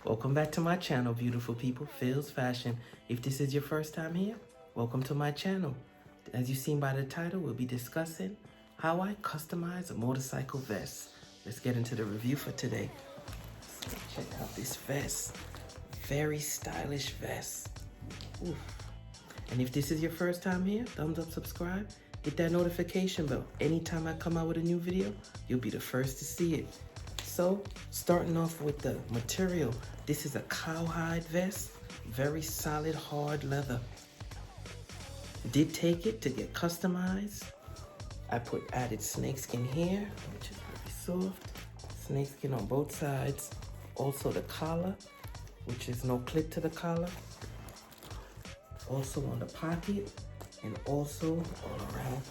Welcome back to my channel, beautiful people, Phil's Fashion. If this is your first time here, welcome to my channel. As you've seen by the title, we'll be discussing how I customize a motorcycle vest. Let's get into the review for today. Check out this vest. Very stylish vest. Ooh. And if this is your first time here, thumbs up, subscribe, hit that notification bell. Anytime I come out with a new video, you'll be the first to see it. So, starting off with the material, this is a cowhide vest, very solid, hard leather. Did take it to get customized. I added snakeskin here, which is very soft. Snakeskin on both sides. Also the collar, which is no clip to the collar. Also on the pocket, and also all around.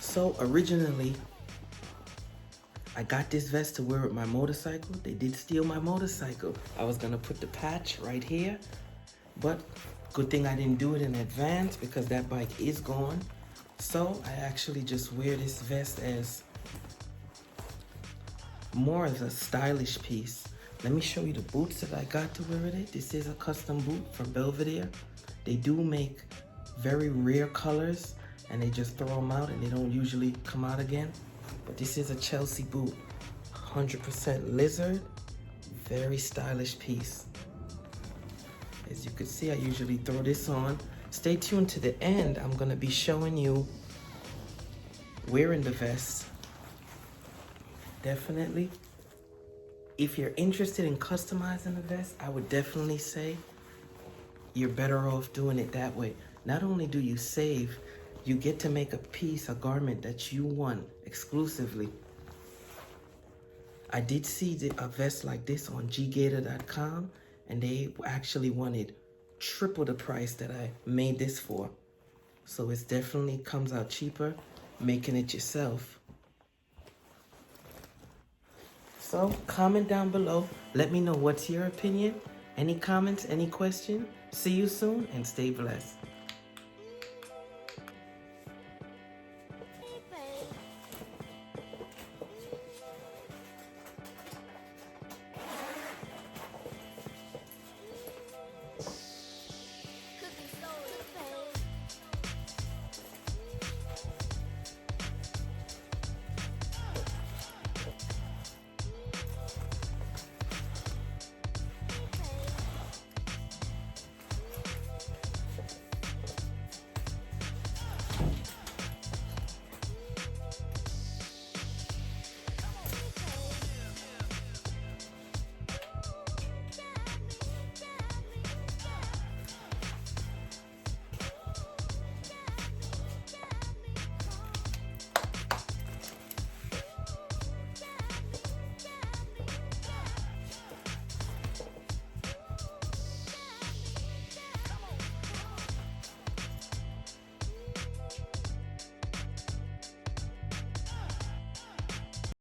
So originally, I got this vest to wear with my motorcycle. They did steal my motorcycle. I was gonna put the patch right here, but good thing I didn't do it in advance because that bike is gone. So I actually just wear this vest as more as a stylish piece. Let me show you the boots that I got to wear with it. This is a custom boot from Belvedere. They do make very rare colors and they just throw them out and they don't usually come out again. But this is a Chelsea boot, 100% lizard, very stylish piece. As you can see, I usually throw this on. Stay tuned to the end. I'm gonna be showing you wearing the vest. Definitely. If you're interested in customizing the vest, I would definitely say you're better off doing it that way. Not only do you save, you get to make a piece, a garment that you want exclusively. I did see a vest like this on ggator.com and they actually wanted triple the price that I made this for. So it definitely comes out cheaper making it yourself. So comment down below. Let me know what's your opinion. Any comments, any questions? See you soon and stay blessed.